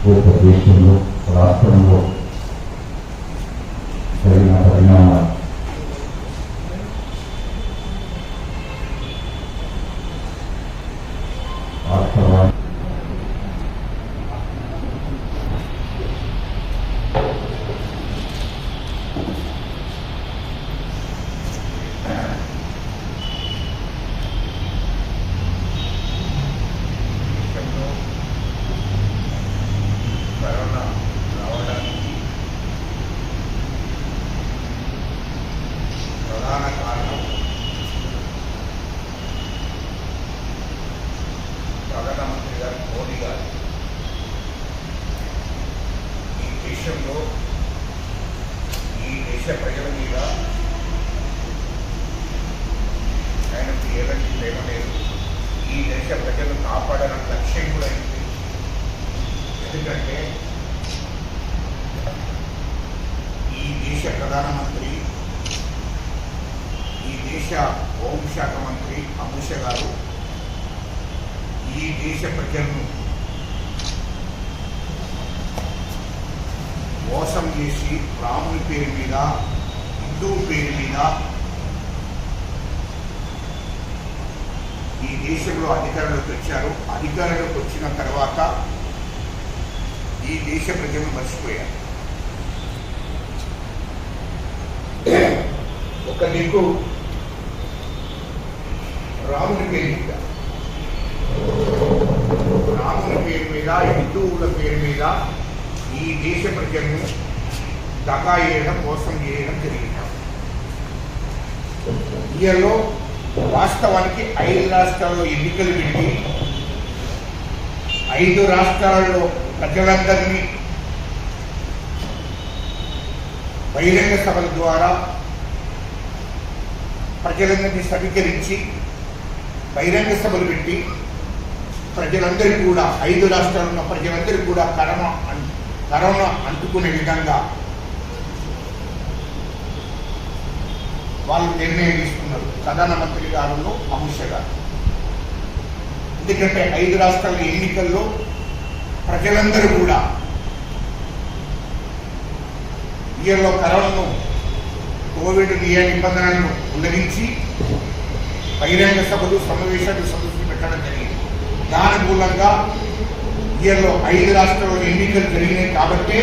దేశంలో రాష్ట్రంలో జరిగిన పరిణామాలు ప్రధానమంత్రి గారు మోడీ గారు ఈ దేశంలో ఈ దేశ ప్రజల మీద ఆయనకు ఎలాంటి ప్రేమ లేదు. ఈ దేశ ప్రజలు కాపాడాలని లక్ష్యం కూడా అయింది. ఎందుకంటే ఈ దేశ ప్రధానమంత్రి, ఈ దేశ హోంశాఖ మంత్రి అమిత్ షా గారు ఈ దేశ ప్రజలను మోసం చేసి రాముని పేరు మీద, హిందువు పేరు మీద ఈ దేశంలో అధికారంలోకి వచ్చారు. అధికారంలోకి వచ్చిన తర్వాత ఈ దేశ ప్రజలను మర్చిపోయారు. ఒక దిక్కు రాముని పేరు మీద, రాముల పేరు మీద, హిందువుల పేరు మీద ఈ దేశ ప్రజలను దగా చేయడం, మోసం చేయడం జరిగింది. ఇయర్లో వాస్తవానికి 5 రాష్ట్రాల్లో ఎన్నికలు పెట్టి 5 రాష్ట్రాల్లో ప్రజలందరినీ బహిరంగ సభల ద్వారా ప్రజలందరినీ సమీకరించి బహిరంగ సభలు పెట్టి ప్రజలందరికీ కూడా 5 రాష్ట్రాల్లో ఉన్న ప్రజలందరికీ కూడా కరోనా అంటుకునే విధంగా వాళ్ళు నిర్ణయం తీసుకున్నారు, ప్రధానమంత్రి గారు అమిత్ షా గారు. ఎందుకంటే 5 రాష్ట్రాల ఎన్నికల్లో ప్రజలందరూ కూడా ఇయర్లో కరోనాను, కోవిడ్ నిబంధనలను ఉల్లంఘించి బహిరంగ సభలు, సమావేశాలు, సదస్సులు పెట్టడం జరిగింది. దాని మూలంగా ఇయర్లో 5 రాష్ట్రాల్లో ఎన్నికలు జరిగినాయి. కాబట్టి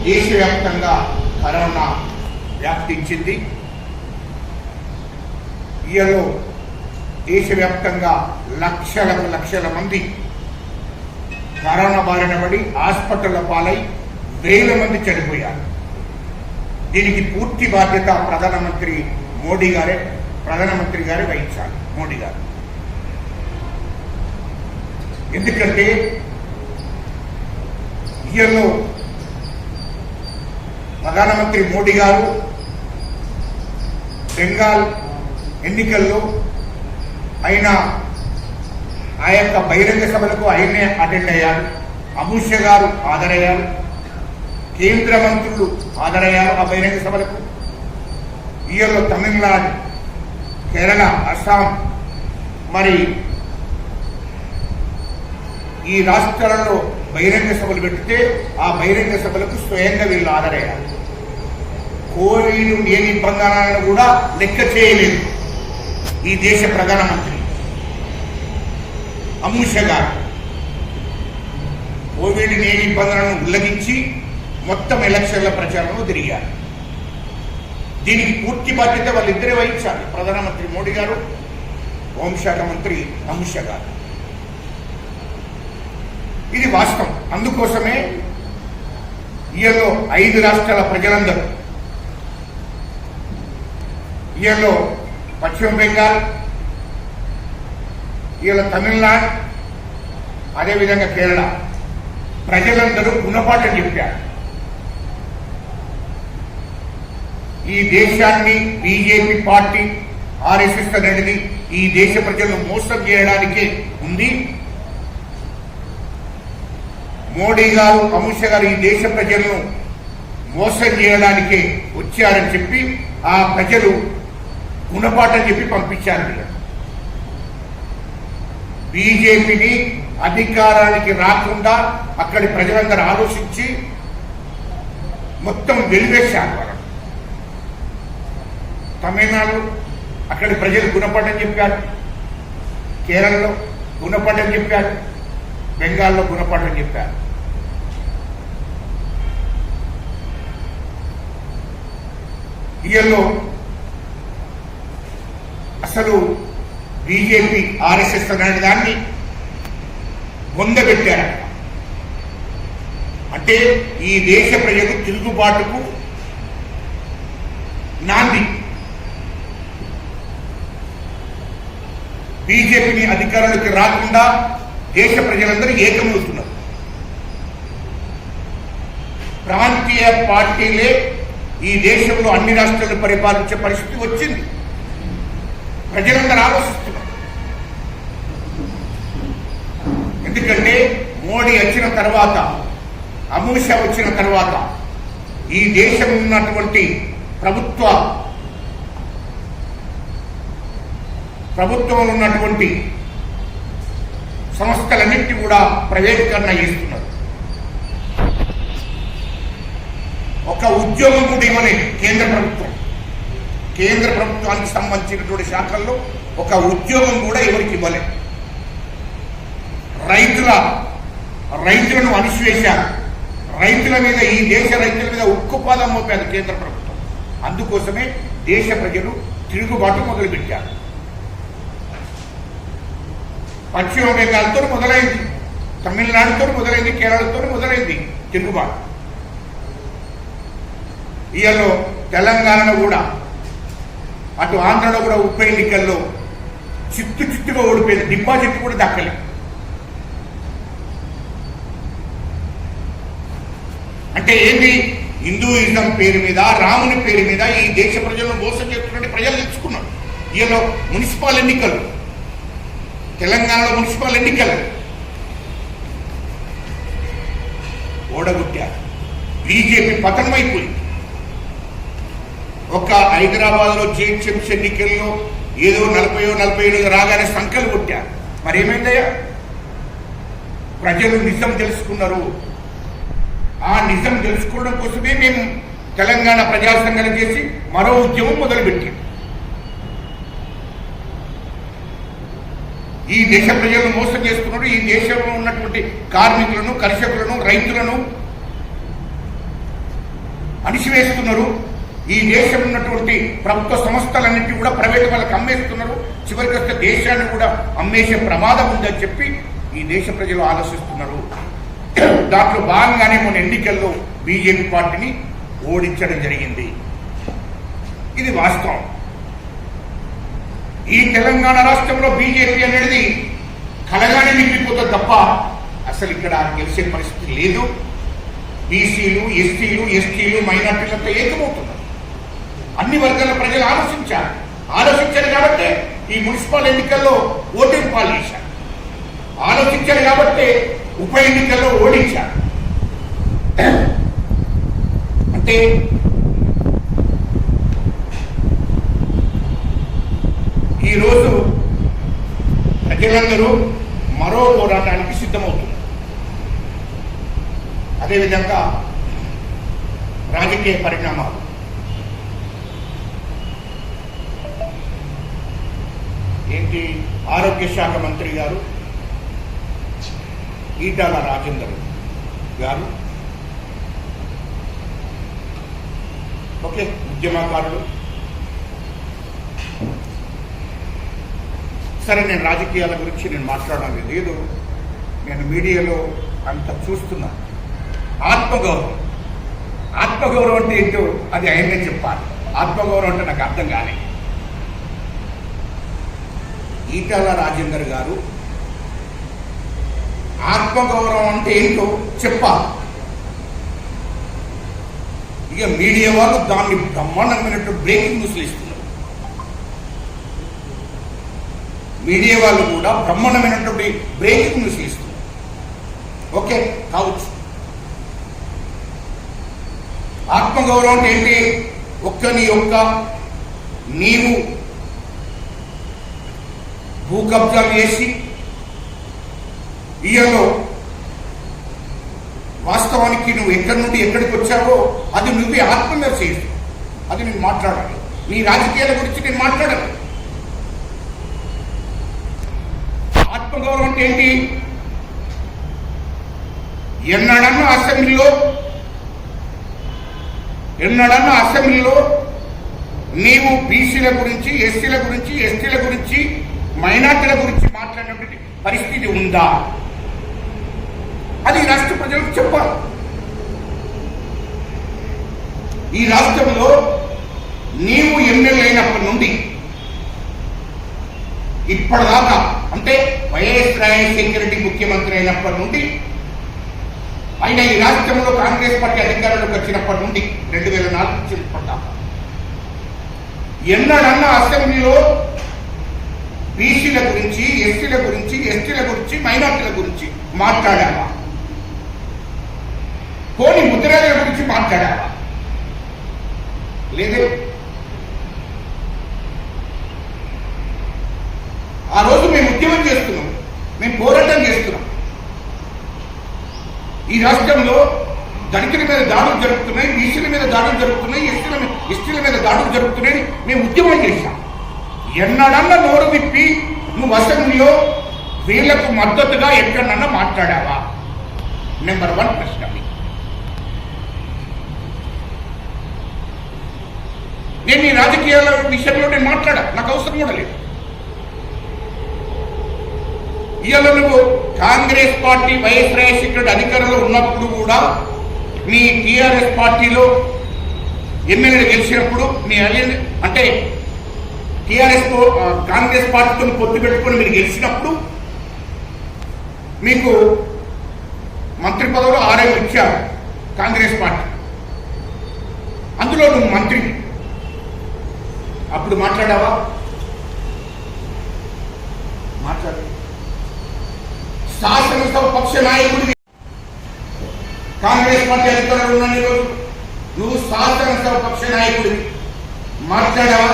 దేశవ్యాప్తంగా కరోనా వ్యాప్తించింది. ఇయర్లో దేశవ్యాప్తంగా లక్షల మంది కరోనా బారిన పడి హాస్పిటళ్ల పాలై 1000 మంది చనిపోయారు. దీనికి పూర్తి బాధ్యత ప్రధానమంత్రి గారే వహించాలి. మోడీ గారు. ఎందుకంటే ఇయర్లో ప్రధానమంత్రి మోడీ గారు బెంగాల్ ఎన్నికల్లో ఆ యొక్క బహిరంగ సభలకు ఆయనే అటెండ్ అయ్యారు. అమిత్ షా గారు హాజరయ్యారు. కేంద్ర మంత్రులు హాజరయ్యారు ఆ బహిరంగ సభలకు. ఇయర్లో తమిళనాడు, కేరళ, అస్సాం, మరి ఈ రాష్ట్రాలలో బహిరంగ సభలు పెడితే ఆ బహిరంగ సభలకు స్వయంగా వీళ్ళు హాజరయ్యారు. కోవిడ్ నిబంధనలను కూడా లెక్క చేయలేదు ఈ దేశ ప్రధానమంత్రి అమిత్ షా గారు. కోవిడ్ నిబంధనలను ఉల్లంఘించి మొత్తం ఎలక్షన్ల ప్రచారంలో తిరిగారు. దీనికి పూర్తి బాధ్యత వాళ్ళిద్దరే వహించాలి, ప్రధానమంత్రి మోడీ గారు, హోంశాఖ మంత్రి అమిత్ షా గారు. ఇది వాస్తవం. అందుకోసమే ఇయర్లో 5 రాష్ట్రాల ప్రజలందరూ, ఇయర్లో పశ్చిమ బెంగాల్, ఇయర్లో తమిళనాడు, అదేవిధంగా కేరళ ప్రజలందరూ గుణపాఠం చెప్పారు. ఈ దేశాన్ని బీజేపీ పార్టీ, ఆర్ఎస్ఎస్ అనేది ఈ దేశ ప్రజలను మోసం చేయడానికే ఉంది. మోడీ గారు, అమిత్ షా గారు ఈ దేశ ప్రజలను మోసం చేయడానికే వచ్చారని చెప్పి ఆ ప్రజలు గుణపాఠం చెప్పి పంపించారు. బీజేపీని అధికారానికి రాకుండా అక్కడి ప్రజలందరూ ఆలోచించి మొత్తం వెలివేశారు. వాళ్ళు తమిళనాడు అక్కడి ప్రజలు గుణపడని చెప్పారు, కేరళలో గుణపడని చెప్పారు, బెంగాల్లో గుణపడని చెప్పారు. ఈయల్లో అసలు బీజేపీ ఆర్ఎస్ఎస్ అనే దాన్ని పొందబెట్టారు. అంటే ఈ దేశ ప్రజలు తిరుగుబాటుకు నాంది. బీజేపీని అధికారంలోకి రాకుండా దేశ ప్రజలందరూ ఏకమవుతున్నారు. ప్రాంతీయ పార్టీలే ఈ దేశంలో అన్ని రాష్ట్రాలను పరిపాలించే పరిస్థితి వచ్చింది. ప్రజలందరూ ఆలోచిస్తున్నారు. ఎందుకంటే మోడీ వచ్చిన తర్వాత, అమిత్ షా వచ్చిన తర్వాత ఈ దేశంలో ఉన్నటువంటి ప్రభుత్వంలో ఉన్నటువంటి సంస్థలన్నింటినీ కూడా ప్రైవేటీకరణ చేస్తున్నారు. ఒక ఉద్యోగం కూడా ఇవ్వలేదు కేంద్ర ప్రభుత్వానికి సంబంధించినటువంటి శాఖల్లో ఒక ఉద్యోగం కూడా ఎవరికి ఇవ్వలేదు. రైతులను అణిచివేశారు. రైతుల మీద, ఈ దేశ రైతుల మీద ఉక్కుపాదం మోపారు కేంద్ర ప్రభుత్వం. అందుకోసమే దేశ ప్రజలు తిరుగుబాటు మొదలుపెట్టారు. పశ్చిమ బెంగాల్తో మొదలైంది, తమిళనాడుతో మొదలైంది, కేరళతో మొదలైంది తిరుగుబాటు. ఈయలో తెలంగాణలో కూడా, అటు ఆంధ్రలో కూడా ఉప ఎన్నికల్లో చిత్తుగా ఓడిపోయింది. డిపాజిట్ కూడా దక్కలేదు. అంటే ఏంటి? హిందూయిజం పేరు మీద, రాముని పేరు మీద ఈ దేశ ప్రజలను మోసం చేస్తున్నట్టు ప్రజలు తెలుసుకున్నారు. ఈయలో మున్సిపల్ ఎన్నికలు, తెలంగాణలో మున్సిపల్ ఎన్నికలు ఓడగొట్టారు. బీజేపీ పతనమైపోయింది. ఒక హైదరాబాద్లో జిహెచ్ఎంసీ ఎన్నికల్లో ఏదో 40-45 రాగానే సంఖ్యలు కొట్టారు. మరేమైందయ్యా? ప్రజలు నిజం తెలుసుకున్నారు. ఆ నిజం తెలుసుకోవడం కోసమే మేము తెలంగాణ ప్రజా సంఘం చేసి మరో ఉద్యమం మొదలుపెట్టాం. ఈ దేశ ప్రజలను మోసం చేస్తున్నారు. ఈ దేశంలో ఉన్నటువంటి కార్మికులను, కర్షకులను, రైతులను అణిచివేస్తున్నారు. ఈ దేశంలో ఉన్నటువంటి ప్రభుత్వ సంస్థలన్నింటినీ కూడా ప్రైవేట్ వాళ్ళకి అమ్మేస్తున్నారు. చివరికి వస్తే దేశాన్ని కూడా అమ్మేసే ప్రమాదం ఉందని చెప్పి ఈ దేశ ప్రజలు ఆలోచిస్తున్నారు. దాంట్లో భాగంగానే మన ఎన్నికల్లో బీజేపీ పార్టీని ఓడించడం జరిగింది. ఇది వాస్తవం. ఈ తెలంగాణ రాష్ట్రంలో బీజేపీ అనేది కలగానే మిగిలిపోతుంది తప్ప అసలు ఇక్కడ గెలిచే పరిస్థితి లేదు. బీసీలు, ఎస్సీలు, ఎస్టీలు, మైనార్టీలతో ఏకమవుతున్నారు. అన్ని వర్గాల ప్రజలు ఆలోచించారు కాబట్టి ఈ మున్సిపల్ ఎన్నికల్లో ఓటింగ్ పాలు చేశారు. ఆలోచించారు కాబట్టి ఉప ఎన్నికల్లో ఓడించారు. అంటే ఈరోజు ప్రజలందరూ మరో పోరాటానికి సిద్ధమవుతున్నారు. అదేవిధంగా రాజకీయ పరిణామాలు, ఏంటి? ఆరోగ్య శాఖ మంత్రి గారు ఈటాల రాజేందర్ గారు, ఓకే, ఉద్యమకారులు. సరే, నేను రాజకీయాల గురించి నేను మాట్లాడాలి లేదు. నేను మీడియాలో అంత చూస్తున్నా. ఆత్మగౌరవం అంటే ఏంటో అది ఆయనే చెప్పాలి. ఆత్మగౌరవం అంటే నాకు అర్థం కాలే. ఈటాల రాజేందర్ గారు ఆత్మగౌరవం అంటే ఏంటో చెప్పాలి. ఇక మీడియా వాళ్ళు దాన్ని బ్రహ్మాండమైనటువంటి బ్రేకింగ్ న్యూస్లు ఇస్తున్నారు. మీడియా వాళ్ళు కూడా బ్రహ్మాండమైనటువంటి బ్రేకింగ్ న్యూస్లు ఇస్తున్నారు. ఓకే, కావచ్చు. ఆత్మగౌరవం అంటే ఏంటి? నీవు భూ కబ్జాలు చేసి ఈయనలో వాస్తవానికి నువ్వు ఎక్కడి నుండి ఎక్కడికి వచ్చావో అది నువ్వే ఆత్మవిమర్శ చేసి అది నేను మాట్లాడాలి. నీ రాజకీయాల గురించి నేను మాట్లాడాలి. ఆత్మగౌరవం అంటే ఏంటి? ఎన్నడన్నా అసెంబ్లీలో నీవు బీసీల గురించి, ఎస్సీల గురించి, ఎస్టీల గురించి, మైనార్టీల గురించి మాట్లాడినటువంటి పరిస్థితి ఉందా? అది రాష్ట్ర ప్రజలకు చెప్పాలి. ఈ రాష్ట్రంలో నీవు ఎమ్మెల్యే అయినప్పటి నుండి ఇప్పటిదాకా, అంటే వైఎస్ రాజశేఖర రెడ్డి ముఖ్యమంత్రి అయినప్పటి నుండి, ఆయన ఈ రాష్ట్రంలో కాంగ్రెస్ పార్టీ అధికారంలోకి వచ్చినప్పటి నుండి 2004 నుంచి ఇప్పటిదాకా ఎన్నడన్నా అసెంబ్లీలో బీసీల గురించి, ఎస్సీల గురించి, ఎస్టీల గురించి, మైనార్టీల గురించి మాట్లాడావా? పోనీ ముద్రాల గురించి మాట్లాడావా? లేదే. ఆ రోజు మేము ఉద్యమం చేస్తున్నాం, మేము పోరాటం చేస్తున్నాం. ఈ రాష్ట్రంలో దళితుల మీద దాడులు జరుగుతున్నాయి, బీసీల మీద దాడులు జరుగుతున్నాయి, ఎస్టీల మీద దాడులు జరుగుతున్నాయని మేము ఉద్యమం చేశాం. ఎన్నడన్నా నోరు విప్పి నువ్వు అసెంబ్లీలో వీళ్లకు మద్దతుగా ఎక్కడన్నా మాట్లాడావా? నెంబర్ 1 ప్రశ్న. నేను ఈ రాజకీయాల విషయంలో నేను మాట్లాడా, నాకు అవసరం కూడా లేదు. ఇవాళ నువ్వు కాంగ్రెస్ పార్టీ వైఎస్ రాజశేఖర అధికారంలో ఉన్నప్పుడు కూడా మీ టీఆర్ఎస్ పార్టీలో ఎమ్మెల్యేలు గెలిచినప్పుడు మీ అంటే కాంగ్రెస్ పార్టీతో పొత్తు పెట్టుకొని మీరు గెలిచినప్పుడు మీకు మంత్రి పదవులు 6 ఇచ్చారు కాంగ్రెస్ పార్టీ. అందులో నువ్వు మంత్రి. అప్పుడు మాట్లాడావా? మాట్లాడు. శాసనసభ పక్ష నాయకుడివి. కాంగ్రెస్ పార్టీ అధికారంలో ఉన్న రోజు నువ్వు శాసనసభ పక్ష నాయకుడివి. మాట్లాడావా?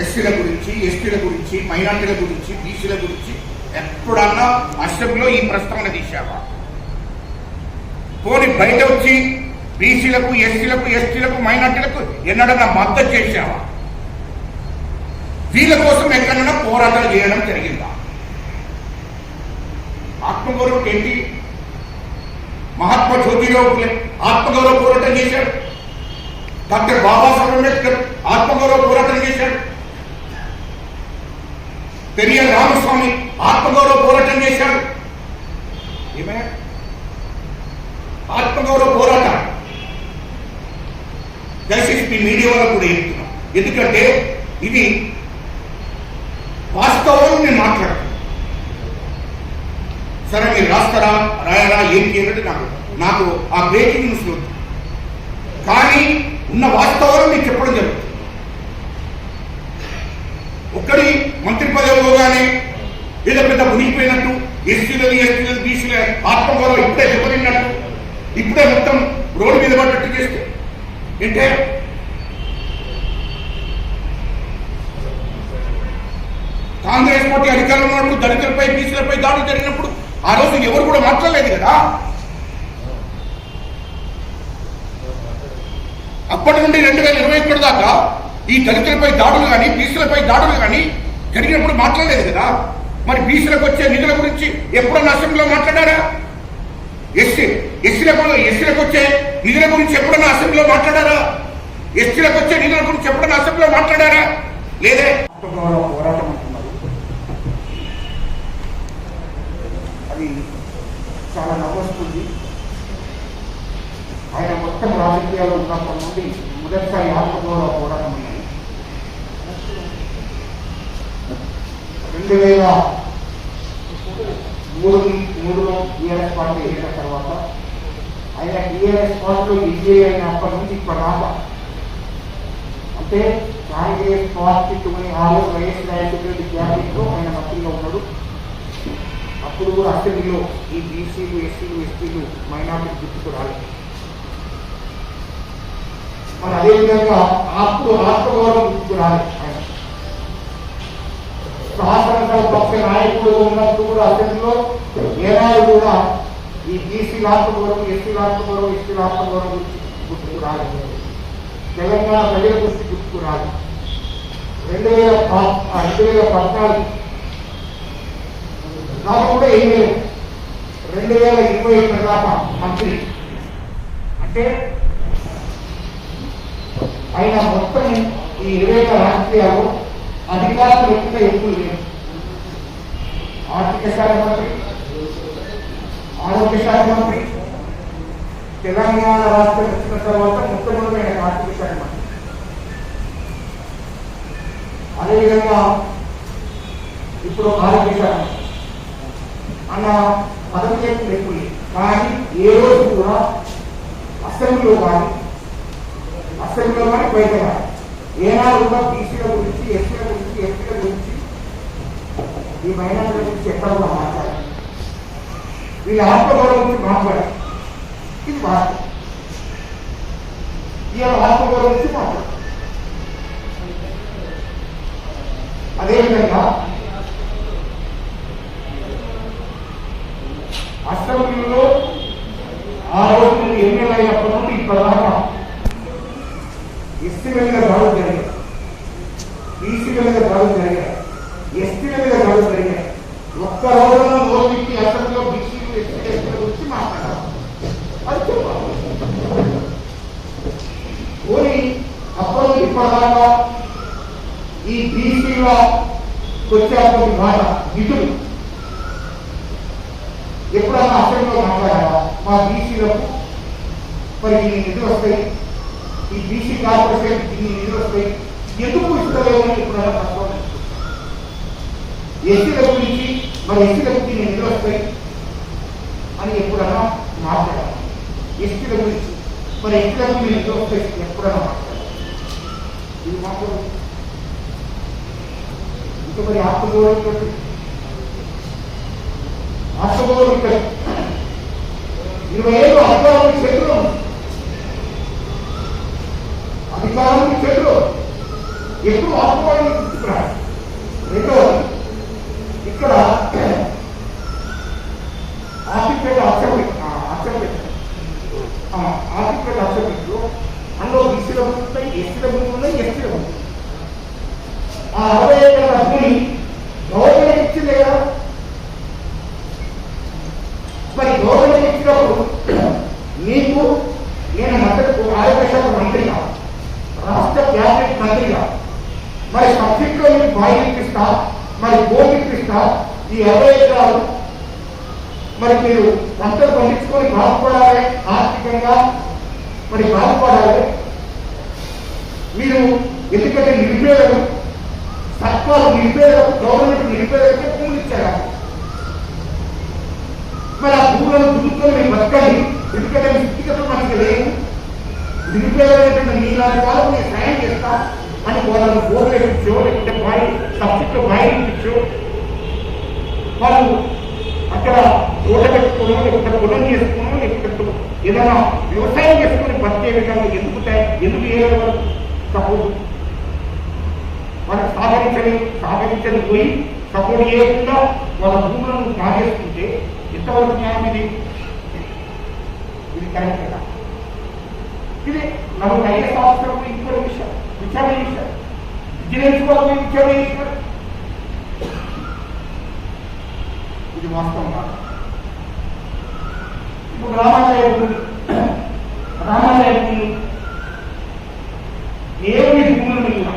ఎస్సీల గురించి, ఎస్టీల గురించి, మైనార్టీల గురించి, బీసీల గురించి ఎప్పుడన్నా అసెంబ్లీలో ఈ ప్రస్తావన తీశావా? పోనీ బయట వచ్చి బీసీలకు, ఎస్సీలకు, ఎస్టీలకు, మైనార్టీలకు ఎన్నడన్నా మద్దతు చేశావా? వీళ్ళ కోసం ఎక్కడన్నా పోరాటాలు చేయడం జరిగిందా? ఆత్మగౌరవం ఏంటి? మహాత్మా జ్యోతిరావు ఫులే ఆత్మగౌరవ పోరాటం చేశాడు. డాక్టర్ బాబాసాహెబ్ అంబేద్కర్ ఆత్మగౌరవ పోరాటం చేశాడు. పెరియార్ రామస్వామి ఆత్మగౌరవ పోరాటం చేశాడు. ఏమైనా ఆత్మగౌరవ పోరాటం దయచేసి మీ మీడియా వాళ్ళకు కూడా చెప్తున్నాం. ఎందుకంటే ఇది వాస్తవాలు నేను మాట్లాడతాను. సరే మీరు రాస్తారా, రాయాలా, ఏం చేయాలంటే నాకు ఆ బ్రేకింగ్ న్యూస్ వద్దు. కానీ ఉన్న వాస్తవాలు మీకు చెప్పడం జరుగుతుంది. ఒక్కడి మంత్రి పదవిలోగానే ఏదో పెద్ద మునిగిపోయినట్టు, ఎస్సీలని, ఎస్టీలని, బీసీల ఆత్మగౌరవం ఇప్పుడే దెబ్బతిన్నట్టు, ఇప్పుడే మొత్తం రోడ్డు మీద పడ్డట్టు చేస్తే ఏంటే? కాంగ్రెస్ పార్టీ అధికారంలో ఉన్నప్పుడు దళితులపై, బీసీలపై దాడులు జరిగినప్పుడు ఆ రోజు ఎవరు కూడా మాట్లాడలేదు కదా. అప్పటి నుండి 2021 దాకా ఈ దళితులపై దాడులు కానీ, బీసీలపై దాడులు కానీ జరిగినప్పుడు మాట్లాడలేదు కదా. మరి బీసీలకు వచ్చే నిధుల గురించి ఎప్పుడన్నా అసెంబ్లీలో మాట్లాడారా? ఎస్సీలకు వచ్చే నిధుల గురించి ఎప్పుడన్నా అసెంబ్లీలో మాట్లాడారా? ఎస్టీలకు వచ్చే నిధుల గురించి ఎప్పుడన్నా అసెంబ్లీలో మాట్లాడారా? లేదే. పోరాటం అంటున్నారు, అది చాలా నవ్వొస్తుంది. ఆయన మొత్తం రాజకీయాలు ఉన్నప్పటి నుండి మొదటిసారి ఆత్మగౌరవ పోరాటం ఉన్నది. 2003లో టీఆర్ఎస్ పార్టీ ఎన్నిక తర్వాత ఆయన టీఆర్ఎస్ పార్టీలో విజయ్ అయినప్పటి నుంచి ఇప్పటిదాకా, అంటే కాంగ్రెస్ పార్టీ 96 వైఎస్ రాజశేఖర రెడ్డి క్యాబినెట్లో ఆయన మంత్రిగా ఉన్నాడు. అప్పుడు కూడా అసెంబ్లీలో ఈ బీసీలు, ఎస్సీలు, ఎస్టీలు, మైనార్టీలు గుర్తుకు రాలేదు. మరి అదేవిధంగా అప్పుడు ఆత్మగౌరవం గుర్తుకు రాలేదు. ఆయన శాసనసభ పక్ష నాయకుడు ఉన్నప్పుడు కూడా అసెంబ్లీలో ఏనాడు కూడా ఈ బీసీ రాష్ట్రం ఎస్సీ రాష్ట్రం ఎస్టీ రాష్ట్రం గురించి గుర్తుకు రాలేదు. తెలంగాణ ప్రజల గురించి గుర్తుకు రాదు. 2014 నాకు కూడా ఏం లేదు. 2021 దాకా మంత్రి అంటే ఆయన మొత్తం ఈ 20 రాజకీయాలు అధికారులు ఎక్కువ లేదు. ఆర్థిక శాఖ మంత్రి, ఆరోగ్య శాఖ మంత్రి, తెలంగాణ రాష్ట్రం వచ్చిన తర్వాత మొట్టమొదటి ఆర్థిక శాఖ మంత్రి. అదేవిధంగా ఇప్పుడు ఆరోగ్య శాఖ అన్న పదవి ఎక్కువ లేదు. కానీ ఏ రోజు కూడా అసెంబ్లీలో కానీ బయట కానీ ఏనాడు కూడా బీసీల గురించి, ఎస్సీల గురించి, ఎస్టీల గురించి, ఈ మైనారిటీల గురించి ఎక్కడ కూడా మాట్లాడాలి. వీళ్ళ ఆత్మగౌరవం గురించి మాట్లాడాలి. ఇది వాస్తవం. ఇవాళ ఆత్మగౌరవం గురించి మాట్లాడాలి. అదేవిధంగా అసెంబ్లీలో ఆ రోజు ఎమ్మెల్యే అయినప్పటి నుండి ఇప్పటిదాకా ఎస్సీల మీద దాడులు జరిగాయి, బీసీల మీద దాడులు జరిగాయి, ఎస్టీల మీద దాడులు జరిగాయి. ఒక్క రోజున ఓటీపీ అసెంబ్లీలో బీసీలు ఎస్సీల గురించి మాట్లాడాలి. అది చెప్పాలి. ఓన్లీ అప్పుడు ఇప్పటిదాకా ఈ బీసీల వచ్చేటువంటి మాట నిధులు ఎప్పుడన్నా అసెంబ్లీలో మాట్లాడాలా? మా బీసీలకు మరి ఈ నిధులు వస్తాయి, ఈ బీసీ కార్పొరేషన్ ఇన్ని నిధులు వస్తాయి, ఎందుకు ఇస్తలేమని ఎప్పుడైనా ప్రశ్న. ఎస్సీల గురించి మరి ఎస్సీలకు ఇన్ని నిధులు వస్తాయి అని ఎప్పుడైనా మాట్లాడాలి. ఎస్టీల గురించి మరి ఎస్టీలకు ఇన్ని నిధులు వస్తాయి ఎప్పుడైనా మాట్లాడాలి. ఇది మాట్లాడు. ఇంకా మరి ఆత్మగౌరవం ఇక్కడ 20 ఏళ్ళు అధికారానికి చేతులు, అధికారానికి చేతులు ఎప్పుడు ఆత్మగౌరవం తీసుకున్నాడు. రెండవది ఇక్కడ ఆసిపేట అసెంబ్లీలో అందులో బీసీల భూములు ఉన్నాయి, ఎస్సీల భూములు ఉన్నాయి, ఎస్టీల భూములు. ఆ 60 ఏళ్ళ భూమి గవర్నమెంట్ ఇచ్చింది కదా. మరి గవర్నమెంట్ ఇచ్చినప్పుడు నీకు నేను మద్దతు ఆరోగ్య శాఖ మంత్రిగా, రాష్ట్ర క్యాబినెట్ మంత్రిగా మరి సబ్జెక్ట్లో మీకు బాయి ఇప్పిస్తా, మరి భూమి ఇప్పిస్తా. ఈ 60 ఎకరాలు మరి మీరు పంటలు పండించుకొని బాగుపడాలి, ఆర్థికంగా మరి బాగుపడాలి. మీరు ఎందుకంటే నిరుపేదలు, సర్కారు నిరుపేదలకు, గవర్నమెంట్ నిరుపేదలకు భూములు ఇచ్చారు. మరి ఆ భూములను దున్నుకొని మీరు బతకండి. ఎందుకంటే మీ స్థితిగతులు మనకి లేదు. నిరుపేదలైనటువంటి మీలాంటి వాళ్ళకు నేను సాయం చేస్తా అని వాళ్ళను బోర్లు ఇచ్చో, లేకుంటే బాయి సబ్జెక్టు బాయి ఇచ్చో, వాళ్ళు అక్కడ తోట పెట్టుకోవడం, లేకుంటే పొలం చేసుకోవడం, లేకుంటే ఏదైనా వ్యవసాయం చేసుకుని బతికే విధంగా ఎందుకు వేయడం వరకు సపోర్ట్ వాళ్ళకి సహకరించని పోయి సపోర్ట్ చేయకుండా వాళ్ళ భూములను కాజేసుకుంటే ఎంతవరకు న్యాయం? ఇది కరెక్ట్ కదా. ఇది నన్ను ఐఎస్ ఆఫీసర్ ఇంకో విచారణ చేశారు, విజిలెన్స్ కోసం విచారణ చేశారు. ఇది వాస్తవం కాదు. ఇప్పుడు రామాలయ ఏమి భూములు మిగిలిన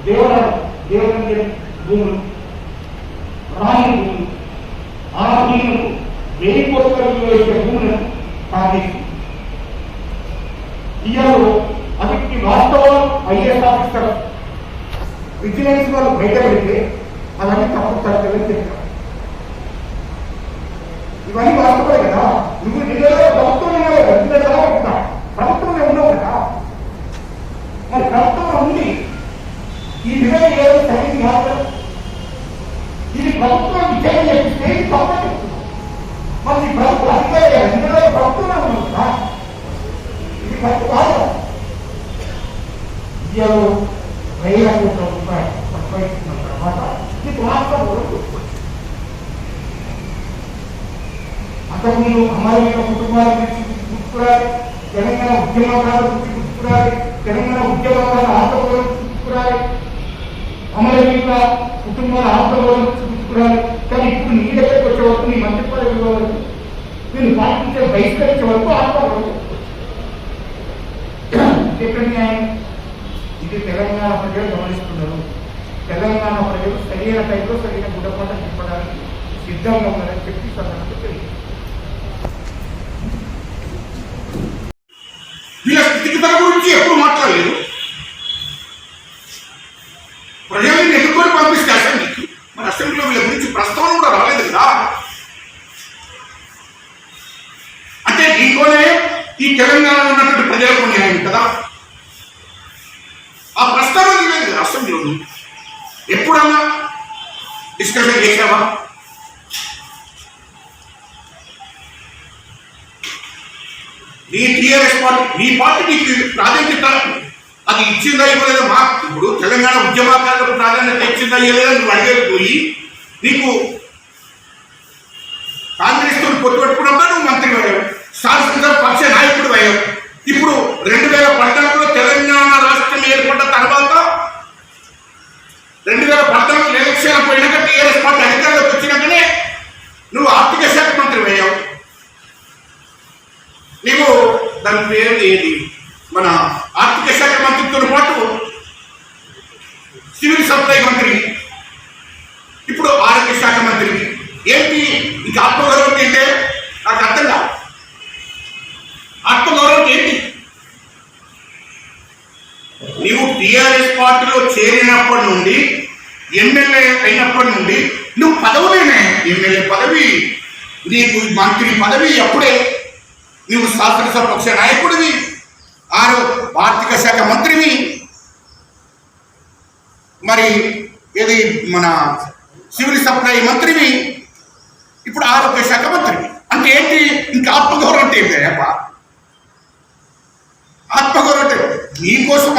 దేవరాజు దేవుని భూములు, రాణి భూములు, ఆ భూములకు 1000 కోట్ల విలువ ఇచ్చే భూములను సాధించి ఇయ్యాలు అవిటికి వాస్తవం ఐఏఎస్ ఆఫీసర్ విజిలెన్స్ వాళ్ళు బయట పెడితే అవన్నీ తప్పు తగ్గదని చెప్పారు. ఇవన్నీ వాస్తవే కదా. నువ్వు నిజంగా ప్రభుత్వం ప్రభుత్వంలో ఉండవు కదా. మరి ప్రభుత్వం ఉంది, ఈ విధంగా ఏదో సైన్స్ మాత్రం ఇది ప్రభుత్వం విజయం చేపిస్తే ఇది తప్ప చెప్తున్నాం. మరి ప్రభుత్వం అధికారి ప్రభుత్వంలో ఉన్నాం కదా. ఇది విద్యలో 1000 కోట్ల రూపాయలు సంపాదించిన తర్వాత మీకు రాష్ట్రం అంతకుముందు అమరవీర కుటుంబాల గురించి గుర్తుకురాలి, తెలంగాణ ఉద్యమకారుల గురించి గుర్తుకురాలి, తెలంగాణ ఉద్యమకారుల ఆత్మగౌరవం గుర్తుకురాలి, అమరవీర కుటుంబాల ఆత్మగౌరవం గుర్తుకురాలి. కానీ ఇప్పుడు నీ దగ్గరకు వచ్చే వరకు నీ మంత్రి పదవి వరకు మీరు పాటించే బహిష్కరించే వరకు ఆత్మగౌరవం ఎక్కడ న్యాయం? ఇది తెలంగాణ ప్రజలు గమనిస్తున్నారు. తెలంగాణ ప్రజలు సరైన టైంలో సరైన గుణపాఠ చెప్పడానికి సిద్ధంగా ఉన్నారని చెప్పి సందర్భంగా తెలియదు. వీళ్ళ స్థితిగతుల గురించి ఎప్పుడు మాట్లాడలేదు. ప్రజల్ని ఎన్నుకొని పంపిస్తే అసెంబ్లీకి, మరి అసెంబ్లీలో వీళ్ళ గురించి ప్రస్తావన కూడా రాలేదు కదా. అంటే దీంట్లోనే ఈ తెలంగాణలో ఉన్నటువంటి ప్రజలకు న్యాయం కదా, ఆ ప్రస్తావన లేదు అసెంబ్లీలో. ఎప్పుడన్నా డిస్కషన్ చేసావా? నీ టీఆర్ఎస్ పార్టీ, నీ పార్టీ నీకు ప్రాధాన్యత అది ఇచ్చిందా ఇవ్వలేదా? మా ఇప్పుడు తెలంగాణ ఉద్యమకారులకు ప్రాధాన్యత ఇచ్చిందా ఇవ్వలేదా నువ్వు అడిగేది పోయి, నీకు కాంగ్రెస్ తో పొత్తు పెట్టుకున్నప్పుడు నువ్వు మంత్రి అయ్యావు, శాసనసభ పక్ష నాయకుడు అయ్యావు. ఇప్పుడు 2014లో తెలంగాణ రాష్ట్రం ఏర్పడ్డ తర్వాత 2014 ఎలక్షన్ పోయినాక టీఆర్ఎస్ పార్టీ అధికారంలోకి వచ్చినాకనే నువ్వు ఆర్థిక శాఖ మంత్రి అయ్యావు. నీవు దాని పేరు ఏది, మన ఆర్థిక శాఖ మంత్రితో పాటు సివిల్ సప్లై మంత్రి, ఇప్పుడు ఆరోగ్య శాఖ మంత్రి. ఏంటి ఇంక ఆత్మగౌరవం ఏంటే నాకు అర్థం కాదు. ఆత్మగౌరవం ఏంటి? నీవు టీఆర్ఎస్ పార్టీలో చేరినప్పటి నుండి, ఎమ్మెల్యే అయినప్పటి నుండి నువ్వు పదవులేనే. ఎమ్మెల్యే పదవి, నీకు మంత్రి పదవి అప్పుడే, నువ్వు శాసనసభ పక్ష నాయకుడివి, ఆర్థిక శాఖ మంత్రివి, మరి ఏది మన సివిల్ సప్లై మంత్రివి, ఇప్పుడు ఆరోగ్య శాఖ మంత్రివి. అంటే ఏంటి? ఇంకా ఆత్మగౌరవం అంటే ఏంటి? ఆత్మగౌరవం అంటే నీకోసం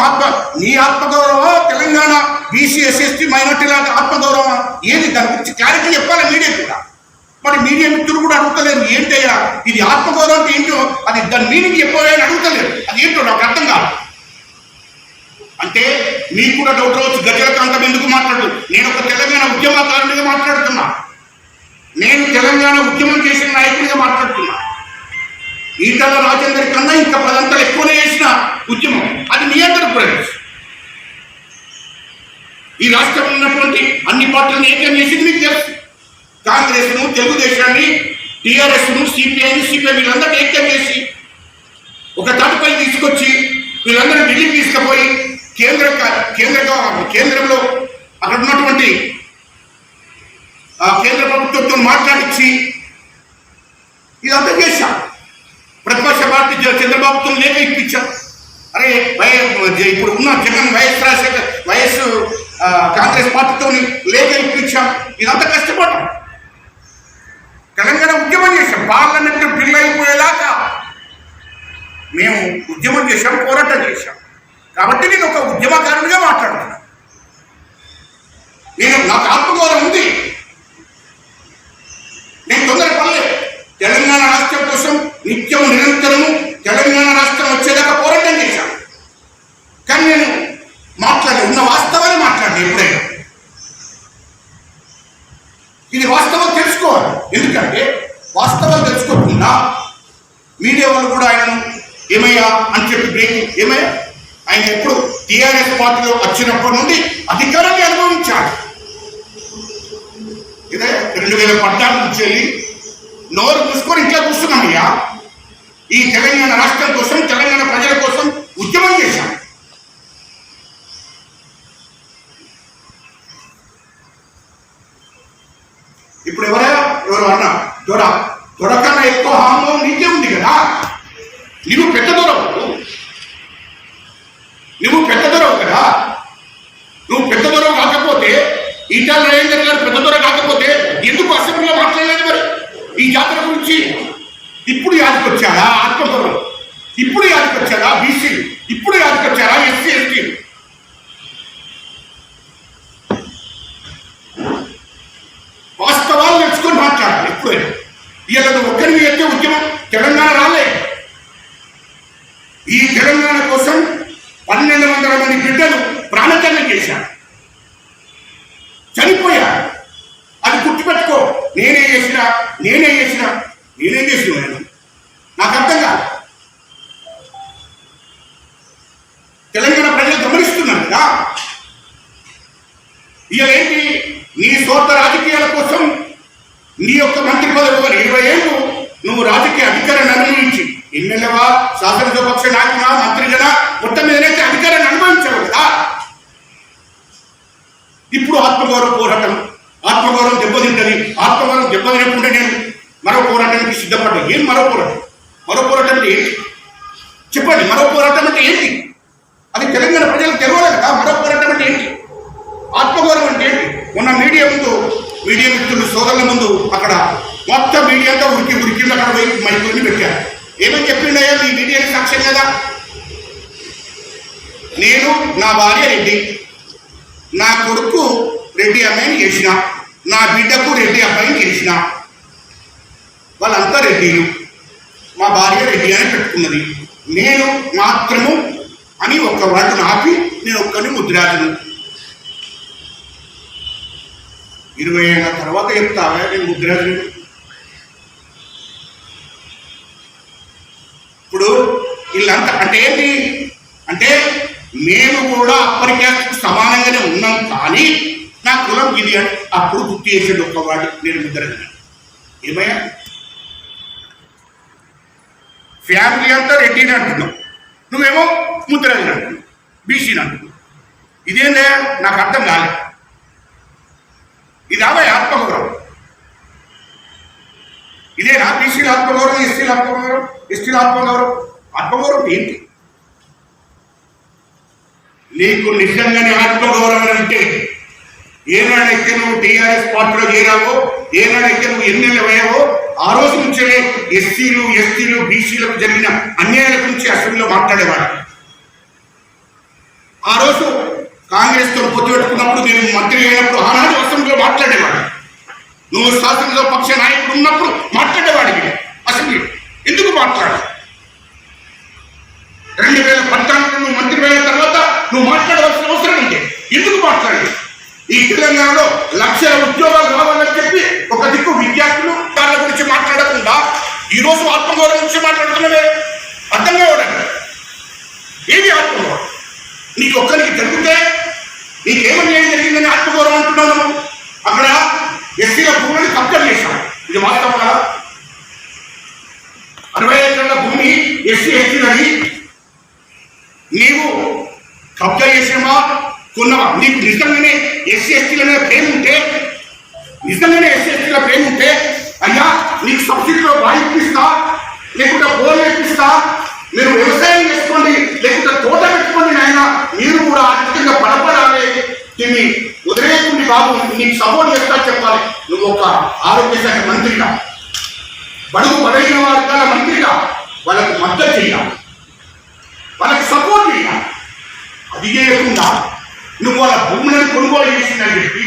నీ ఆత్మగౌరవం, తెలంగాణ బీసీ ఎస్ఎస్టీ మైనార్టీల ఆత్మగౌరవం ఏది? దాని గురించి క్లారిటీ చెప్పాలి మీడియా కూడా. మరి మీడియా మిత్రులు కూడా అడుగుతలేరు ఏంటయ్యా ఇది ఆత్మగౌరవం అంటే ఏంటో, అది దాని మీనింగ్ చెప్పని అడుగుతలేరు. అది ఏంటో నాకు అర్థం కాదు. అంటే మీకు కూడా డౌట్ రావచ్చు, గజలకాంతం ఎందుకు మాట్లాడు? నేను ఒక తెలంగాణ ఉద్యమకారునిగా మాట్లాడుతున్నా, నేను తెలంగాణ ఉద్యమం చేసిన నాయకుడిగా మాట్లాడుతున్నా. ఈటల రాజేందర్ కన్నా ఇంకా 10 అంతలు ఎక్కువనే చేసిన ఉద్యమం అది మీ అందరూ ప్రదేశ్. ఈ రాష్ట్రంలో ఉన్నటువంటి అన్ని పార్టీలను ఏకం చేసింది మీకు తెలుసు. కాంగ్రెస్ ను, తెలుగుదేశాన్ని, టీఆర్ఎస్ ను, సిపిఐని, సిపిఐ వీళ్ళందరూ ఏకం చేసి ఒక తాటిపై తీసుకొచ్చి వీళ్ళందరూ ఢిల్లీకి తీసుకుపోయి కేంద్రంలో అక్కడ ఉన్నటువంటి కేంద్ర ప్రభుత్వంతో మాట్లాడించి ఇదంతా చేశాం. ప్రతిపక్ష పార్టీ చంద్రబాబుతో లేఖ ఇప్పించాం. అరే ఇప్పుడు ఉన్న జగన్ వైఎస్ కాంగ్రెస్ పార్టీతో లేఖ ఇప్పించాం. ఇదంతా కష్టపడ్డాం, తెలంగాణ ఉద్యమం చేశాం. పార్లమెంట్ బిల్ అయిపోయేలాగా మేము ఉద్యమం చేశాం, పోరాటం చేశాం. కాబట్టి నేను ఒక ఉద్యమకారునిగా మాట్లాడుతున్నాను. నాకు ఆత్మగౌరవం ఉంది. నేను తొందరపడలే. తెలంగాణ రాష్ట్రం కోసం నిత్యం నిరంతరము తెలంగాణ రాష్ట్రం వచ్చేదాకా పోరాటం చేశాను. కానీ నేను ఉన్న వాస్తవాన్ని మాట్లాడి ఎప్పుడైనా ఇది వాస్తవం తెలుసుకోవాలి. ఎందుకంటే వాస్తవాలు తెలుసుకోకుండా మీడియా వాళ్ళు కూడా ఆయనను ఏమయ్యా అని చెప్పి బ్రేకింగ్ ఏమయ్యా, ఆయన ఎప్పుడు టీఆర్ఎస్ పార్టీలో వచ్చినప్పటి నుండి అధికారాన్ని అనుభవించాడు. ఇదే 2014 నుంచి వెళ్ళి నోరు మూసుకొని ఇంట్లో కూర్చున్నామయ్యా. ఈ తెలంగాణ రాష్ట్రం కోసం, తెలంగాణ ప్రజల కోసం ఉద్యమం చేశాం. ఇప్పుడు ఎవరు అన్నా దొరకన్నా ఎక్కువ హామం నీకే ఉంది కదా. నువ్వు పెద్ద దొరవు కదా. నువ్వు పెద్ద దొరవు కాకపోతే, ఈటల రాజేందర్ గారు పెద్ద దొర కాకపోతే ఎందుకు అసెంబ్లీలో మాట్లాడలేదు? మరి ఈ జాతర గురించి ఇప్పుడు యాదకొచ్చాడా ఆత్మగౌరవం? ఇప్పుడు యాదకొచ్చారా బీసీలు? ఇప్పుడు యాదకొచ్చారా ఎస్సీ ఎస్టీలు? వాస్తవాలు తెచ్చుకొని మాట్లాడాలి ఎప్పుడైనా. ఇలా ఒక్కరిని ఎత్తే ఉద్యమం తెలంగాణ రాలే. ఈ తెలంగాణ కోసం 1200 మంది బిడ్డలు ప్రాణత్యాగం చేశారు, చనిపోయారు. అది గుర్తుపెట్టుకో. నేనేం చేసిన నాకు అర్థం కాదు. తెలంగాణ ప్రజలు గమనిస్తున్నారు కదా. ఇక ఏంటి, నీ సొంత రాజకీయాల కోసం నీ యొక్క మంత్రి పదవి 20 ఏళ్ళు నువ్వు రాజకీయ అధికారాన్ని అనుభవించి ఎమ్మెల్యేవా, శాసనసభపక్ష నాయకునా, మంత్రిగా మొత్తం మీదనైతే అధికారాన్ని అనుభవించావు కదా. ఇప్పుడు ఆత్మగౌరవం దెబ్బతింటది. ఆత్మగౌరవం దెబ్బతినకుండా నేను మరో పోరాటానికి సిద్ధపడ్డా. ఏం మరో పోరాటం అంటే ఏంటి చెప్పండి? మరో పోరాటం అంటే ఏంటి? అది తెలంగాణ ప్రజలకు తెలియదు కదా. మరో పోరాటం అంటే ఏంటి? ఆత్మగౌరవం అంటే ఏంటి? మొన్న మీడియా మిత్రులు సోదరుల ముందు అక్కడ మొత్తం మీడియా అంతా ఉరికి అక్కడ మైకుని పెట్టారు. ఏమని చెప్పిండయ్యా మీ మీడియాకి సాక్ష్యం కదా. నేను నా భార్య రెడ్డి, నా కొడుకు రెడ్డి అమ్మాయిని చేసిన, నా బిడ్డకు రెడ్డి అబ్బాయిని చేసిన, వాళ్ళంతా రెడ్డిలు, మా భార్య రెడ్డి అని పెట్టుకున్నది. నేను మాత్రము అని ఒక్క వాటిని ఆపి నేను ఒక్కరిని ముద్రాజను. 20 ఏళ్ళ తర్వాత చెప్తావా నేను ముద్రాజు? ఇప్పుడు వీళ్ళంతా అంటే ఏంటి అంటే మేము కూడా అప్పటికే సమానంగానే ఉన్నాం, కానీ నా కులం ఇది అని అప్పుడు గుర్తు చేసాడు ఒక్కవాడు. నేను ముద్రాజు. ఏమయ్యా ఫ్యామిలీ అంతా రెడ్డిని అంటున్నావు, నువ్వేమో ముద్రాజుని అంటున్నావు, బీసీని అంటున్నావు. ఇదేందే నాకు అర్థం కాలేదు. ఇది అవే ఆత్మగౌరవం? ఇదేనా బీసీల ఆత్మగౌరవం, ఎస్టీల ఆత్మగౌరవం ఏంటి? నీకు నిజంగానే ఆత్మగౌరవం అంటే ఏనాడైతే నువ్వు టీఆర్ఎస్ పార్టీలో చేరావో, ఏనాడైతే నువ్వు ఎమ్మెల్యే అయ్యావో ఆ రోజు నుంచే ఎస్సీలు, ఎస్టీలు, బీసీలకు జరిగిన అన్యాయాల గురించి అసెంబ్లీలో మాట్లాడేవాడు. ఆ రోజు కాంగ్రెస్ తో పొత్తు పెట్టుకున్నప్పుడు నేను మంత్రి అయినప్పుడు ఆనాడు అసెంబ్లీలో మాట్లాడేవాడు. నువ్వు శాసనసభ పక్ష నాయకుడు ఉన్నప్పుడు మాట్లాడేవాడివి అసెంబ్లీ. ఎందుకు మాట్లాడు? 2014 నువ్వు మంత్రి అయిన తర్వాత నువ్వు మాట్లాడవలసిన అవసరం ఉంది. ఎందుకు మాట్లాడి? ఈ తెలంగాణలో లక్షల ఉద్యోగాలు రావాలని చెప్పి ఒక దిక్కు విద్యార్థులు వాళ్ళ గురించి మాట్లాడకుండా ఈరోజు ఆత్మగౌరవం గురించి మాట్లాడుతున్నవే. అర్థం కావడానికి ఏది ఆత్మగౌరవం? నీకు ఒక్కరికి జరిగితే నీకేమని ఏం జరిగిందని ఆత్మగౌరవం అంటున్నాను. అక్కడ ఎస్సీల భూమిని కబ్జా చేశాం, ఇది వాస్తవం కదా. 60 ఎకరాల భూమి ఎస్సీ ఎస్టీలని నీవు కబ్జా చేసినవా, కొన్నవా? నీకు నిజంగానే ఎస్సీ ఎస్టీల మీద ప్రేమ ఉంటే అయ్యా నీకు సబ్సిడీలో బాగా ఇప్పిస్తా, లేకుంటే బోర్లు ఇప్పిస్తా, మీరు వ్యవసాయం చేసుకోండి, లేకుంటే తోట పెట్టుకోండి నాయన, మీరు కూడా ఆర్థికంగా బలపడాలి, దీన్ని వదిలేకుండా బాబు నీకు సపోర్ట్ చేస్తా చెప్పాలి. నువ్వు ఒక ఆరోగ్య శాఖ మంత్రిగా, బడుగు బలహీన వర్గాల మంత్రిగా వాళ్ళకు మద్దతు చేయాలి, వాళ్ళకి సపోర్ట్ చేయాలి. అది చేయకుండా నువ్వు వాళ్ళ భూములను కొనుగోలు చేసిందని చెప్పి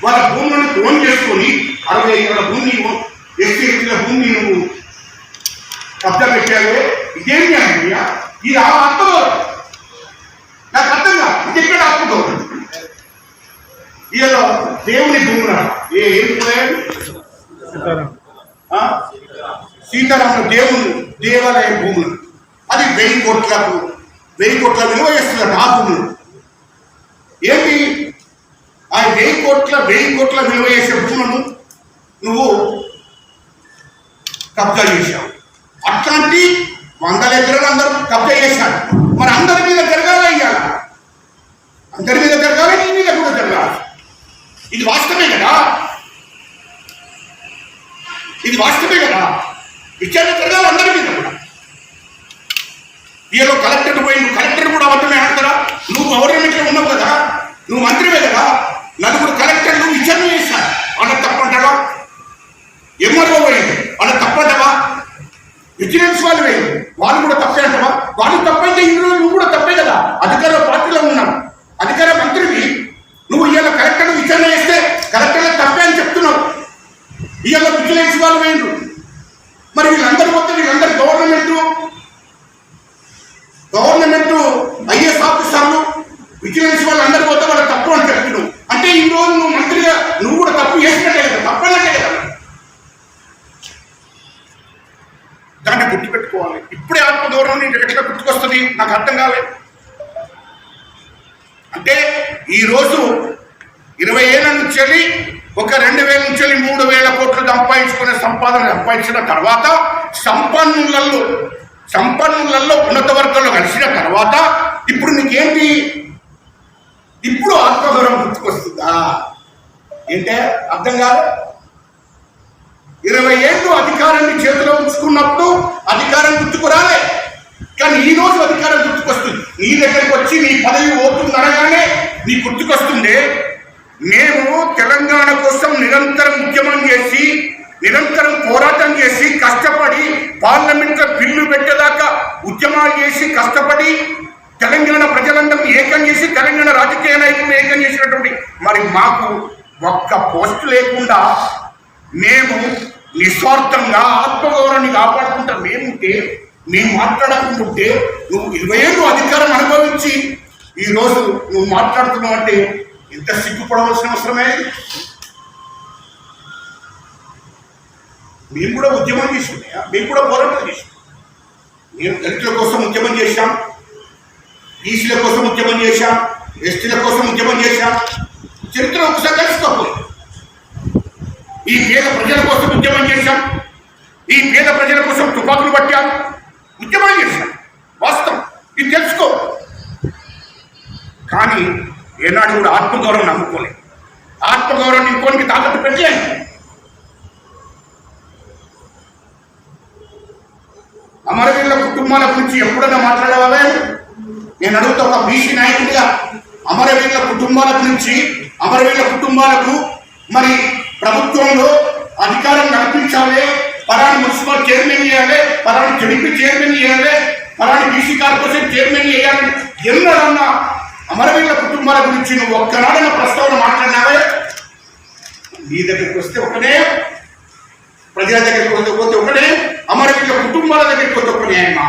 వాళ్ళ భూములను ఓన్ చేసుకొని 60 ఎకరాల భూమి, ఎస్సీ ఎస్టీల భూమి నువ్వు కబ్జా పెట్టావే, ఇదేమి అయ్యా? ఇది ఆత్మగౌరవం? నాకు అర్థం కాదు. ఇది ఎక్కడ ఆత్మగౌరవం? ఇలా దేవుని భూముల ఏం పోయాడు? సీతారాముల దేవాలయం భూములు, అది 1000 కోట్ల విలువ చేస్తున్నారు ఆ భూములు. ఏంటి ఆ 1000 కోట్ల విలువ చేసే భూములను నువ్వు కబ్జా చేశావు. అట్లాంటి 100 ఎకరాలు అందరూ కబ్జా చేశారు. మరి అందరి మీద జరగాలి, అయ్యాల అందరి మీద జరగాలి, నీ మీద కూడా జరగాలి. ఇది వాస్తవమే కదా, విచారణ జరగాలి అందరి మీద కూడా. ఈలో కలెక్టర్ పోయి నువ్వు కలెక్టర్ కూడా అబద్ధమే ఆడతారా? నువ్వు గవర్నమెంట్లో ఉన్నావు కదా, నువ్వు మంత్రివే కదా. 4 కలెక్టర్లు విచారణ చేశారు, వాళ్ళ తప్పంటావా? ఎంఆర్ఓ పోయింది, వాళ్ళ తప్పంటావా? విజిలెన్స్ వాళ్ళు వేయండి, వాళ్ళు కూడా తప్పే అంటావా? పోతే వాళ్ళ తప్పు అని చెప్తున్నావు అంటే ఈ రోజు నువ్వు మంత్రిగా నువ్వు కూడా తప్పు చేసినట్టే కదా, తప్పనట్టే కదా. దాన్ని గుర్తుపెట్టుకోవాలి. ఇప్పుడే ఆత్మగౌరవం నీకు ఎట్లా గుర్తుకొస్తుంది నాకు అర్థం కాలేదు. అంటే ఈరోజు 20 ఏళ్ళ నుంచి వెళ్ళి ఒక 2000 నుంచి వెళ్ళి 3000 కోట్లు సంపాదించిన తర్వాత సంపన్నులలో ఉన్నత వర్గంలో కలిసిన తర్వాత ఇప్పుడు నీకేంటి, ఇప్పుడు ఆత్మగౌరవం గుర్తుకొస్తుందా ఏంటే అర్థం కాదు. 20 ఏళ్ళు అధికారాన్ని చేతిలో ఉంచుకున్నప్పుడు అధికారం గుర్తుకురాలే, కానీ ఈ రోజు అధికారం గుర్తుకొస్తుంది. నీ దగ్గరికి వచ్చి నీ పదవి ఓటుంది అనగానే నీ గుర్తుకొస్తుంది. మేము తెలంగాణ కోసం నిరంతరం ఉద్యమం చేసి నిరంతరం పోరాటం చేసి కష్టపడి పార్లమెంట్లో బిల్లు పెట్టేదాకా ఉద్యమాలు చేసి కష్టపడి తెలంగాణ ప్రజలందరినీ ఏకం చేసి తెలంగాణ రాజకీయ నాయకులను ఏకం చేసినటువంటి మరి మాకు ఒక్క పోస్టు లేకుండా మేము నిస్వార్థంగా ఆత్మగౌరవాన్ని కాపాడుకుంటా మేము మాట్లాడకుంటుంటే నువ్వు 20 ఏళ్ళు అధికారం అనుభవించి ఈరోజు నువ్వు మాట్లాడుతున్నావు అంటే ఎంత సిగ్గుపడవలసిన అవసరమే. మేము కూడా ఉద్యమం చేసినాయా, మేము కూడా పోరాటం చేసాం. నేను దళితుల కోసం ఉద్యమం చేశాం, బీసీల కోసం ఉద్యమం చేశాం, ఎస్టీల కోసం ఉద్యమం చేశాం. చరిత్ర ఒకసారి తెలుసుకోపోయి ఈ పేద ప్రజల కోసం ఉద్యమం చేశాం, ఈ పేద ప్రజల కోసం తుపాకులు పట్టాం, ఉద్యమం చేశాం. వాస్తవం ఇది తెలుసుకో. కానీ ఏనాడు కూడా ఆత్మగౌరవం నమ్ముకోలేదు. ఆత్మగౌరవం ఇంకోనికి తాకట్టు పెట్టలేదు. అమరవీరుల కుటుంబాల గురించి ఎప్పుడైనా మాట్లాడేవాళ్ళే? నేను అడుగుతా ఒక బీసీ నాయకుడిగా అమరవీరుల కుటుంబాల గురించి, అమరవీరుల కుటుంబాలకు మరి ప్రభుత్వంలో అధికారం కల్పించాలి, పలాని మున్సిపల్ చైర్మన్ చేయాలి, పలాని జడిపి చైర్మన్ చేయాలి, పలాని బీసీ కార్పొరేషన్ చైర్మన్ చేయాలని ఎన్నడన్నా అమరవీరుల కుటుంబాల గురించి నువ్వు ఒక్కనాడైనా ప్రస్తావన మాట్లాడినావే? నీ దగ్గరికి వస్తే ఒకటే, ప్రజల దగ్గరికి పోతే ఒకటే, అమరవీరుల కుటుంబాల దగ్గరికి పోతే ఒకటే. ఆయన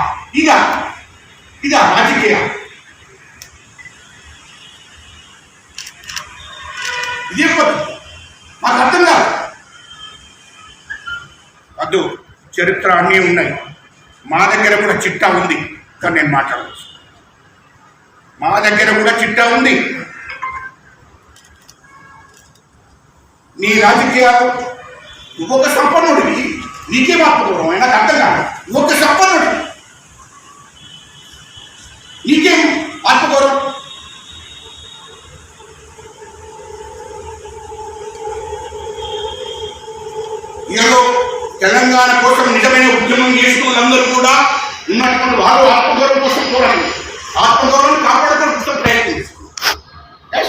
ఇదా రాజకీయ? ఇదే పద్ధతి మాకు అర్థం కాదు. అద్దు చరిత్ర అన్నీ ఉన్నాయి, మా దగ్గర కూడా చిట్టా ఉంది, కానీ నేను మాట్లాడవచ్చు. మా దగ్గర కూడా చిట్టా ఉంది. నీ రాజకీయాలు నువ్వొక సంపన్నుడివి, నీకే ఆత్మగౌరవం నాకు అర్థం కాదు. నువ్వొక సంపన్నుడివి, నీకేం ఆత్మగౌరవం? ఈరోజు తెలంగాణ కోసం నిజమైన ఉద్యమం చేసిన వాళ్ళందరూ కూడా ఉన్నటువంటి వారు ఆత్మగౌరవం కోసం పోరాడు, ఆత్మగౌరవం కాపాడుకోవడం కోసం ప్రయత్నం చేస్తున్నారు.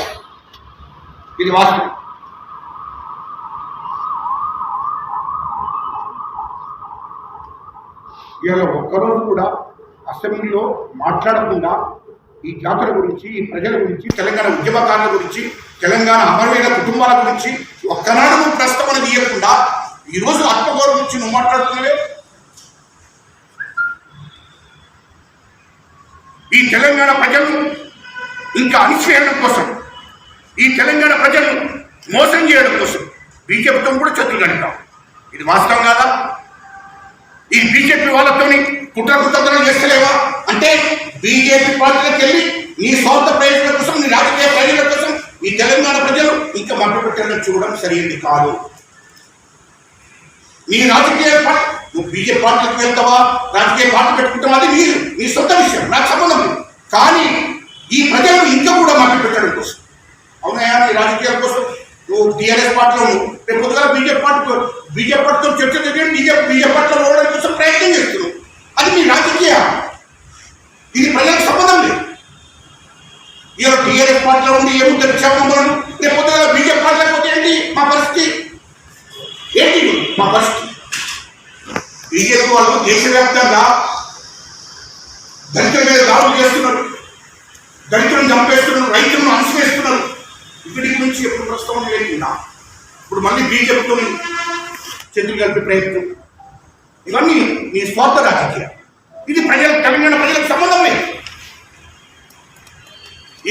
ఇది వాస్తవం. ఇవాళ ఒక్కరోజు కూడా అసెంబ్లీలో మాట్లాడకుండా ఈ జాతుల గురించి, ఈ ప్రజల గురించి, తెలంగాణ ఉద్యమకారుల గురించి, తెలంగాణ అమరవీరుల కుటుంబాల గురించి ఒక్కనాడు నువ్వు ప్రస్తావన తీయకుండా ఈరోజు ఆత్మగౌరవం గురించి నువ్వు మాట్లాడుతున్నావే. ఈ తెలంగాణ ప్రజలు ఇంకా అణిచివేయడం కోసం, ఈ తెలంగాణ ప్రజలు మోసం చేయడం కోసం బీజేపీతో కూడా చర్చలు గడిపాం. ఇది వాస్తవం కాదా? ఈ బీజేపీ వాళ్ళతోని కుట్రకుతంత్రం చేస్తలేవా? అంటే బీజేపీ పార్టీలకు వెళ్ళి నీ స్వార్థ ప్రయోజనాల కోసం, నీ రాజకీయ ప్రయోజనాల కోసం ఈ తెలంగాణ ప్రజలు ఇంకా మభ్యపెట్టడం చూడడం సరైనది కాదు. నీ రాజకీయ పార్టీ, నువ్వు బీజేపీ పార్టీలకు వెళ్తావా, రాజకీయ పార్టీ పెట్టుకుంటావా, అది నీ సొంత విషయం, నాకు సంబంధం లేదు. కానీ ఈ ప్రజలను ఇంకా కూడా మభ్యపెట్టడం కోసం, అవునయా నీ రాజకీయాల కోసం నువ్వు టీఆర్ఎస్ పార్టీలో రేపు పొద్దుగా బీజేపీ పార్టీతో చర్చ జరిగి బీజేపీ పార్టీలో పోవడం కోసం ప్రయత్నం చేస్తున్నావు. అది మీ రాజకీయ, ఇది ప్రజలకు సంబంధం లేదు. ఈరోజు టీఆర్ఎస్ పార్టీలో ఉండి ఏ ముద్ర చెప్పడం, రేపు పొద్దుగా బీజేపీ పార్టీలో పోతే ఏంటి మా పరిస్థితి? ఏంటి మా పరిస్థితి? బీజేపీ వాళ్ళు దేశవ్యాప్తంగా దళితుల మీద దాడులు చేస్తున్నారు, దళితులను చంపేస్తున్నారు, రైతులను అణిచివేస్తున్నారు. వీటి గురించి ఎప్పుడు ప్రస్తావన లేకుండా ఇప్పుడు మళ్ళీ బీజేపీతో చేతులు కలిపే ప్రయత్నం, ఇవన్నీ నీ స్వార్థ రాజకీయం. ఇది తెలంగాణ ప్రజలకు సంబంధం లేదు.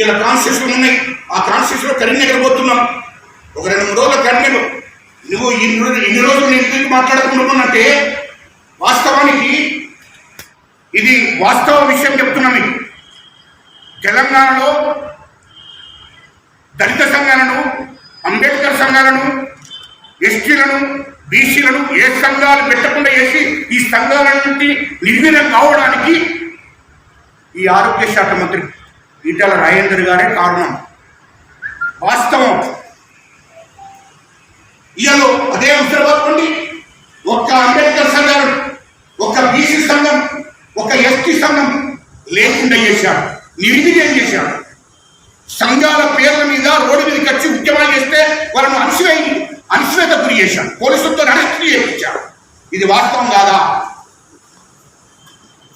ఇలా కాన్స్టిట్యూషన్ ఉన్నాయి, ఆ కాన్స్టిట్యూషన్ కరీంనగర్ పోతున్నాం. ఒక 2-3 రోజుల కరీంనగర్ నువ్వు ఇన్ని రోజులు నేను ఎందుకు మాట్లాడుకుంటున్నానంటే వాస్తవానికి ఇది వాస్తవ విషయం చెప్తున్నా మీకు. తెలంగాణలో దళిత సంఘాలను, అంబేద్కర్ సంఘాలను, ఎస్టీలను, బీసీలను ఏ సంఘాలు పెట్టకుండా చేసి ఈ సంఘాలన్నింటి నిర్వీర్యం కావడానికి ఈ ఆరోగ్య శాఖ మంత్రి ఈటెల రాజేందర్ గారే కారణం. వాస్తవం. ఇయాలో అదే హుజరాబాద్ నుండి ఒక్క అంబేద్కర్ సంఘం, ఒక బీసీ సంఘం, ఒక ఎస్టీ సంఘం లేకుండా చేశాడు, నిర్వీర్యం చేశాడు. సంఘాల పేర్ల మీద రోడ్డు మీదకి వచ్చి ఉద్యమాలు చేస్తే వాళ్ళను అణచివేత గురి చేశాడు, పోలీసులతో అరెస్ట్ చేయించాడు. ఇది వాస్తవం కాదా?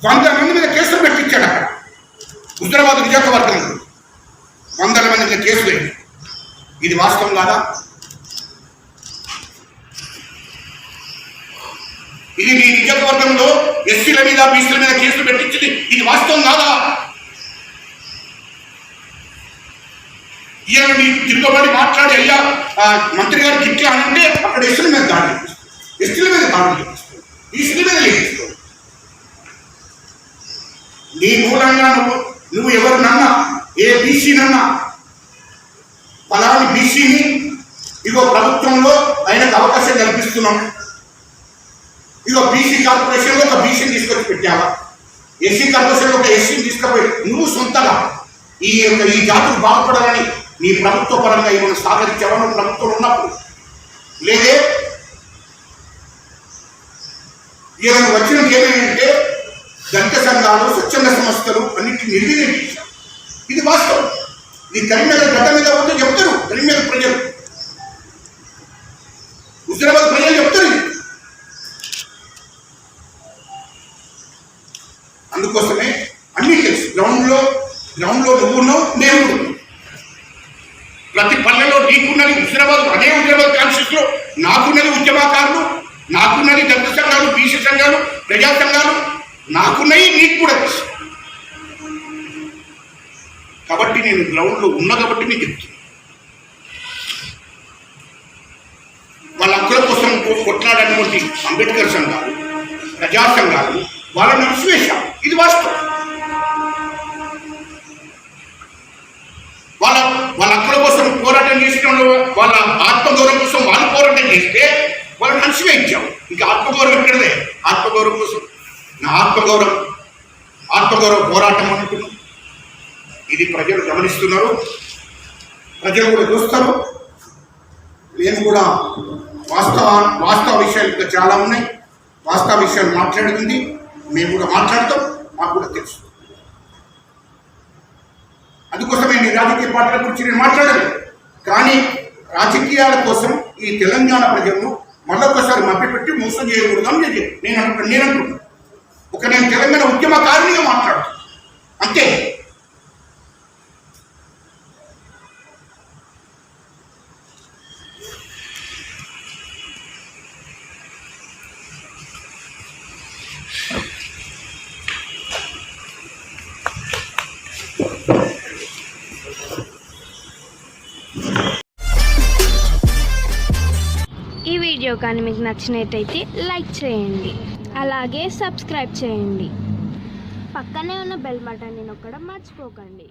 100 మంది మీద కేసులు పెట్టించాడు అక్కడ హుజరాబాద్ నియోజకవర్గంలో 100 మంది మీద కేసులు అయింది. ఇది వాస్తవం కాదా? ఇది మీ నియోజకవర్గంలో ఎస్సీల మీద, బీసీల మీద కేసులు పెట్టించింది ఇది వాస్తవం కాదా? ఈయన నీకు తిరుగుబడి మాట్లాడి అయ్యా మంత్రి గారికి ఇట్లా అంటే అక్కడ ఎస్సీల మీద దాడి చేపిస్తుంది, ఎస్టీల మీద దాడి చేపిస్తుంది, బీసీల మీద లేపిస్తుంది. నీ మూలంగా నువ్వు ఎవరినన్నా, ఏ బీసీనన్నా ఫలాని బీసీని ఇగో ప్రభుత్వంలో ఆయనకు అవకాశం కల్పిస్తున్నాం, ఇగో బీసీ కార్పొరేషన్లో ఒక బీసీని తీసుకొచ్చి పెట్టావా, ఎస్సీ కార్పొరేషన్లో ఒక ఎస్సీని తీసుకుపోయి నువ్వు సొంతగా ఈ జాతులు బాగుపడాలని నీ ప్రభుత్వ పరంగా ఏమైనా సహకరించావా నువ్వు ప్రభుత్వం ఉన్నప్పుడు? లేదే. ఏమైనా వచ్చినది ఏమైందంటే దళిత సంఘాలు, స్వచ్ఛంద సంస్థలు అన్నింటినీ నిర్వీర్యం చేశారు. ఇది వాస్తవం. ఇది కరీంనగర్ గడ్డ మీద ఉంటే చెప్తారు కరీంనగర్ ప్రజలు, హుజరాబాద్ ప్రజలు చెప్తారు. ఇది అందుకోసమే అన్ని తెలుసు. గ్రౌండ్లో నువ్వు ఉన్నావు, నేను ప్రతి పల్లెలో నీకున్నది హుజరాబాద్, అదే హుజరాబాద్ కాన్స్టిట్యూన్సీలో నాకున్నది ఉద్యమకారులు, నాకున్నది దళిత సంఘాలు, బీసీ సంఘాలు, ప్రజా సంఘాలు నాకున్నవి, నీకు కూడా తెలుసు. కాబట్టి నేను గ్రౌండ్లో ఉన్నా కాబట్టి నీకు చెప్తున్నాను. వాళ్ళ హక్కుల కోసం కొట్లాడటువంటి అంబేద్కర్ సంఘాలు, ప్రజా సంఘాలు వాళ్ళని అణచివేశాం. ఇది వాస్తవం. వాళ్ళ హక్కుల కోసం పోరాటం చేసిన వాళ్ళ ఆత్మగౌరవం కోసం వాళ్ళు పోరాటం చేస్తే వాళ్ళని అణచివేయించాం. ఇంకా ఆత్మగౌరవం ఎక్కడదే? ఆత్మగౌరవం కోసం నా ఆత్మగౌరవ పోరాటం అనుకున్నాం. ఇది ప్రజలు గమనిస్తున్నారు, ప్రజలు కూడా చూస్తారు. నేను కూడా వాస్తవ విషయాలు ఇంకా చాలా ఉన్నాయి, వాస్తవ విషయాలు మాట్లాడుతుంది. మేము కూడా మాట్లాడతాం, మాకు కూడా తెలుసు. అందుకోసమే నీ రాజకీయ పార్టీల గురించి నేను మాట్లాడలేదు. కానీ రాజకీయాల కోసం ఈ తెలంగాణ ప్రజలను మళ్ళొక్కసారి మభ్యపెట్టి మోసం చేయకూడదు అని నేను అనుకుంటున్నాను. నేను తెలంగాణ ఉద్యమకారినిగా మాట్లాడుతాను అంతే. ఈ వీడియో కానీ మీకు నచ్చినట్టయితే లైక్ చేయండి, అలాగే సబ్స్క్రైబ్ చేయండి. పక్కనే ఉన్న బెల్ బటన్ని నొక్కడం మర్చిపోకండి.